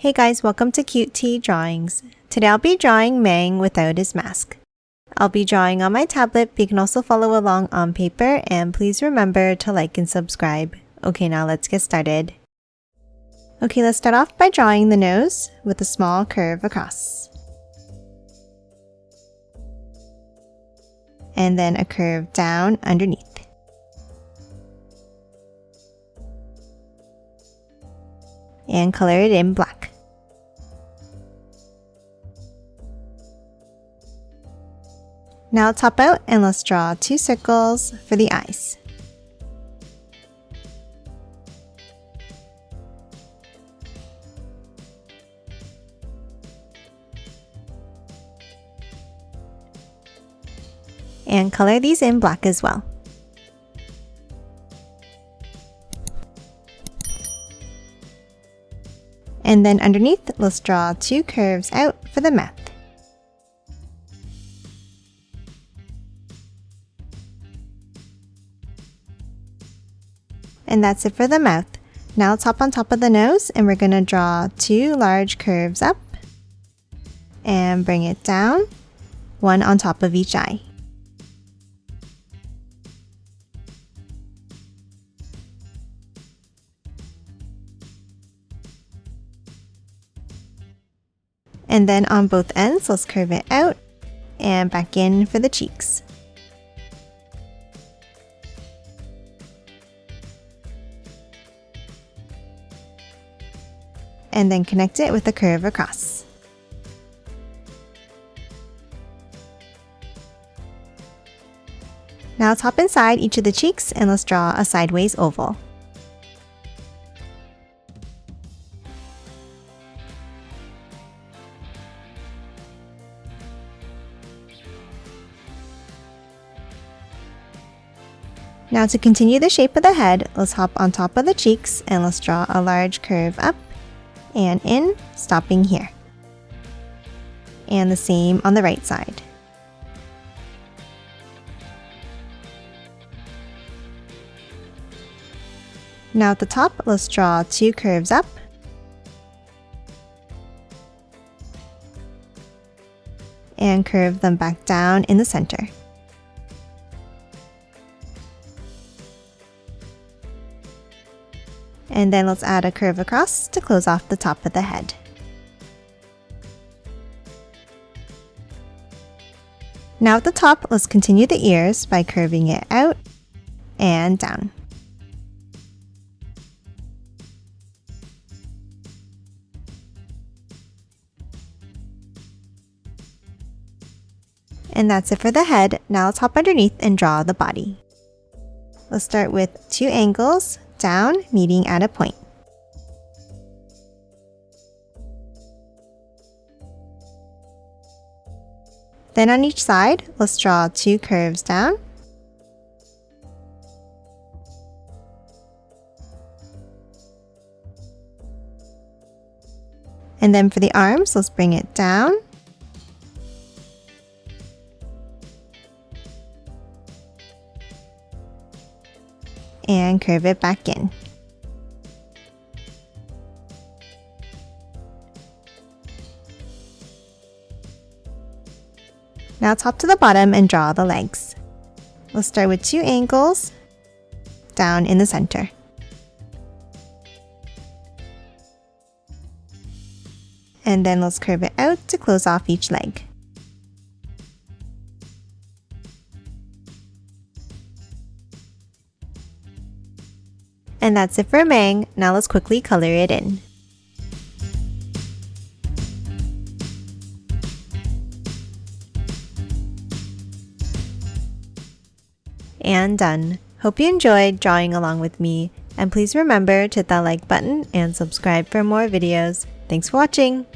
Hey guys, welcome to Cute Tea Drawings. Today I'll be drawing Mang without his mask. I'll be drawing on my tablet, but you can also follow along on paper, and please remember to like and subscribe. Okay, now let's get started. Okay, let's start off by drawing the nose with a small curve across. And then a curve down underneath. And color it in black. Now top out and let's draw 2 circles for the eyes. And color these in black as well. And then underneath, let's draw 2 curves out for the mouth. And that's it for the mouth. Now let's hop on top of the nose and we're going to draw 2 large curves up and bring it down, one on top of each eye. And then on both ends, let's curve it out and back in for the cheeks. And then connect it with a curve across. Now let's hop inside each of the cheeks and let's draw a sideways oval. Now to continue the shape of the head, let's hop on top of the cheeks and let's draw a large curve up and in, stopping here. And the same on the right side. Now at the top, let's draw 2 curves up. And curve them back down in the center. And then let's add a curve across to close off the top of the head. Now at the top, let's continue the ears by curving it out and down. And that's it for the head. Now let's hop underneath and draw the body. Let's start with 2 angles down, meeting at a point. Then on each side, let's draw 2 curves down. And then for the arms, let's bring it down. And curve it back in. Now top to the bottom and draw the legs. Let's start with 2 angles down in the center. And then let's curve it out to close off each leg. And that's it for Mang. Now let's quickly color it in. And done. Hope you enjoyed drawing along with me, and please remember to hit that like button and subscribe for more videos. Thanks for watching!